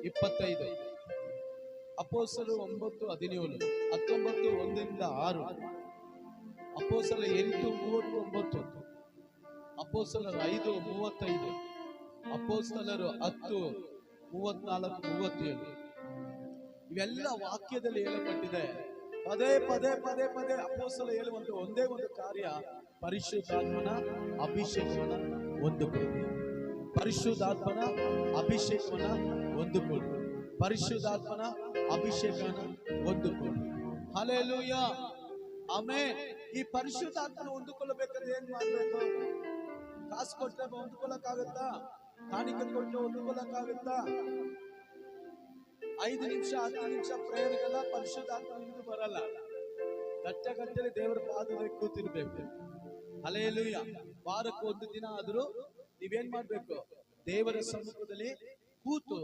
25, ಅಪೊಸ್ತಲರು 9:17, 19:1-6, ಅಪೊಸ್ತಲರ 8:39, ಅಪೊಸ್ತಲರ 5:35, ಅಪೊಸ್ತಲರು 10:34-37. ಇವೆಲ್ಲ ವಾಕ್ಯದಲ್ಲಿ ಹೇಳಲ್ಪಟ್ಟಿದೆ. ಪದೇ ಪದೇ ಪದೇ ಪದೇ ಅಪೊಸ್ತಲ ಹೇಳುವಂತ ಒಂದೇ ಒಂದು ಕಾರ್ಯ, ಪರಿಶುದ್ಧಾತ್ಮನ ಅಭಿಷೇಕವನ್ನ ಹೊಂದಿಕೊಳ್ಳಿ, ಪರಿಶುದ್ಧಾತ್ಮನ ಅಭಿಷೇಕವನ್ನ ಹೊಂದಿಕೊಳ್ಳಿ, ಪರಿಶುದ್ಧಾತ್ಮನ ಅಭಿಷೇಕವನ್ನ ಹೊಂದಿಕೊಳ್ಳಿ. Hallelujah, amen. ಈ ಪರಿಶುದ್ಧಾತ್ಮನ ಹೊಂದಿಕೊಳ್ಳಬೇಕಾದ್ರೆ ಏನ್ ಮಾಡ್ಬೇಕು? ಕಾಸು ಕೊಟ್ಟರೆ ಹೊಂದ್ಕೊಳ್ಳಕ್ಕಾಗತ್ತಾ? ಕಾಣಿಕೆ ಕೊಟ್ಟರೆ ಹೊಂದ್ಕೊಳ್ಳಕ್ಕಾಗತ್ತಾ? 5 ನಿಮಿಷ 10 ನಿಮಿಷ ಪ್ರೇಯರ್ಗೆಲ್ಲ ಪರಿಶುದ್ಧಾತ್ಮ ನಿಮ್ಗೆ ಬರಲ್ಲ. ಗಟ್ಟೆ ದೇವರ ಪಾದದಲ್ಲಿ ಕೂತಿರ್ಬೇಕು. ಹಲ್ಲೆಲೂಯಾ. ವಾರಕ್ಕೆ 1 ದಿನ ಆದ್ರೂ ನೀವೇನ್ ಮಾಡ್ಬೇಕು? ದೇವರ ಸಮ್ಮುಖದಲ್ಲಿ ಕೂತು